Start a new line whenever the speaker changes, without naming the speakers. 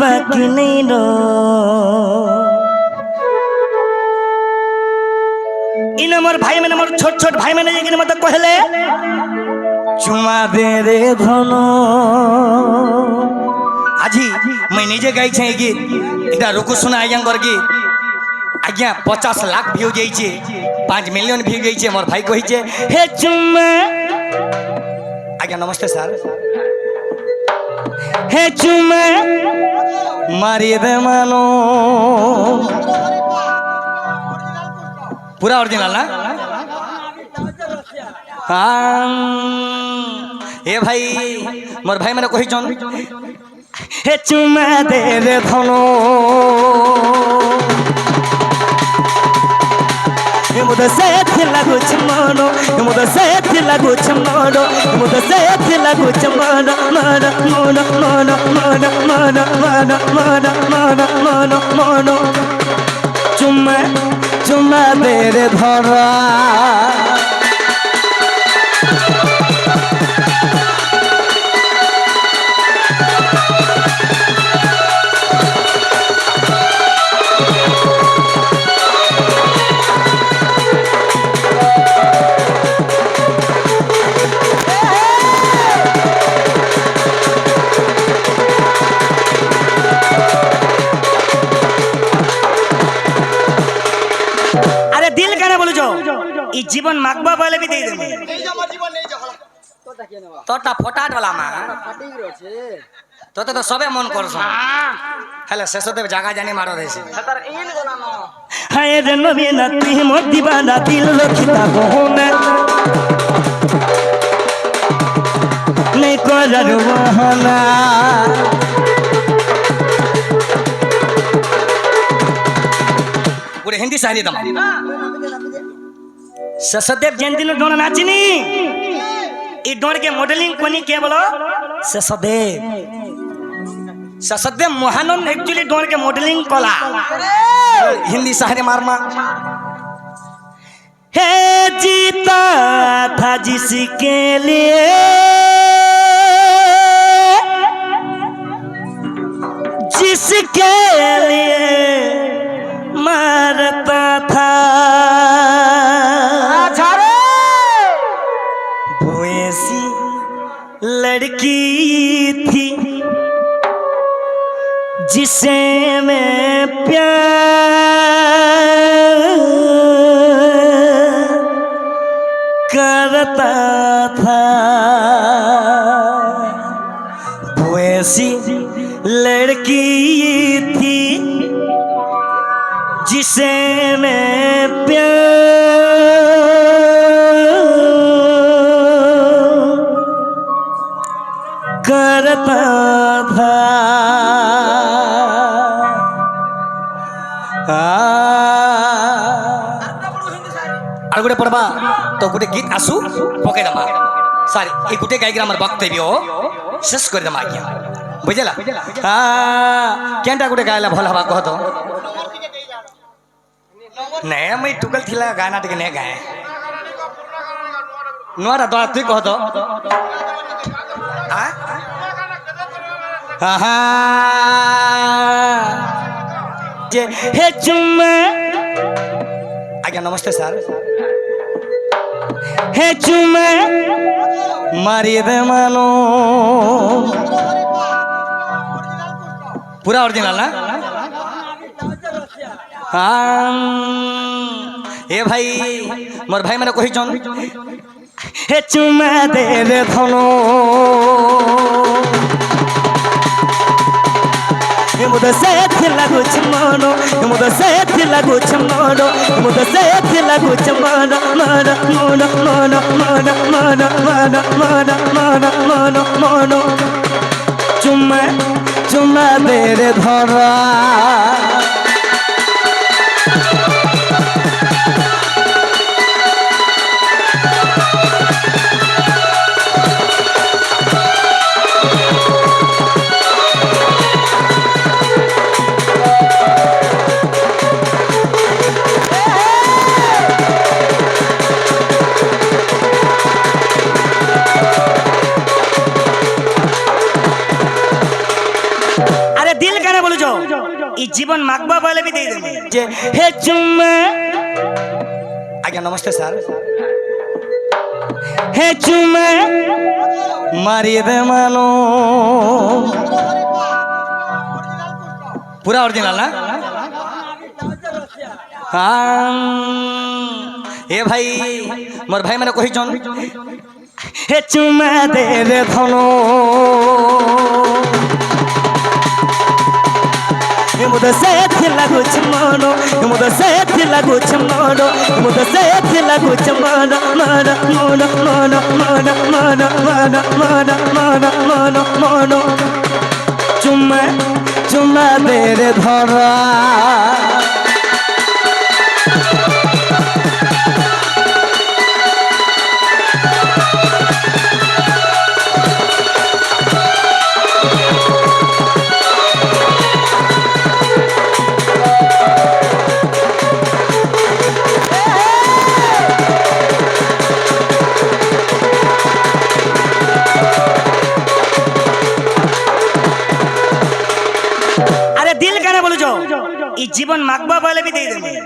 बाकी नहीं रो इन मोर भाई मैंने मोर छोट छोट भाई मैंने लेकिन मत कहले चुमा दे रे धनो আজি मैं निजे गाई छे गीत इटा रुकु सुना आज्ञा गीत आज्ञा 50 लाख व्यू जाइए 5 मिलियन व्यू जाइए मोर भाई कही हे चुम्मा आज्ञा नमस्ते सर हे चुम्मा मारी दे मानो पूरा ओरिजिनल ना ए भाई मोर भाई मैंने कही चन हे चुमा दे रे धनो मुद से लागू मनो मुद से लागू मनो मुद से लागू मनो मनो मनो मनो मनो मनो मनो मनो मनो मनो चुम्मा चुम्मा दे रे धरा जीवन मागबा बोले भी दे देबे नहीं जा मोर जीवन नहीं जा तोटा के नेवा तोटा फटाट वाला मा फाटी गिरो छे तो सबे मन करछ हेले शेषदेव जागा जानी मारो देसी सतर इन गोना न हाय रे नबी नती मोर दीवाना दिल रखिता होने नहीं कर वहना पूरे हिंदी शायरी दम शेषदेव जयंती लो डोन नाचिनी ई डोन के मॉडलिंग कोनी के बोलो शेषदेव मोहनन एक्चुअली डोन के मॉडलिंग कोला हिंदी शायरी मारमा हे जीता था जिसके लिए जिसके लिए मरता था लड़की थी जिसे मैं प्यार करता था वो ऐसी लड़की थी जिसे मैं करता था और गोटे पढ़वा तो गोटे गीत आसु पके दमा सारी ए गोटे गायक हमर वक्तव्य शेष कर दमा आज्ञा बुझला केनटा गोटे गायला भल हवा कह तो नै मैं टुकल थिला गाना टिके नै गाए नोरा दो तू कह तो हे चुम्मा आज्ञा नमस्ते सर हे चुम्मा मारी दे मानो पूरा ओरिजिनल ना ए भाई मोर भाई मैंने कही चन हे चुम्मा दे रे धनो मुद से लागू मनो मुद से लागू मनो मुद से लागू मनो मनो मनो मनो मनो मनो मनो मनो मनो मनो मनो चुम्मा चुम्मा दे रे धरा
ई जीवन मागबा वाले भी दे देंगे
जे हे चुम्मा आज्ञा नमस्ते सर हे चुम्मा मारी दे मानो पूरा ओरिजिनल ना हाँ ए भाई मोर भाई मैंने कही चन हे चुम्मा दे रे धनो मुझे से लागू मनो मुझे से लागू मनो मुझे से लागू मनो मनो मनो मनो मनो मनो मनो मनो मनो मनो मनो चुम्मा चुम्मा दे रे धरा
दिल कहना बोलो जो ई जीवन मागबा वाले भी दे देंगे।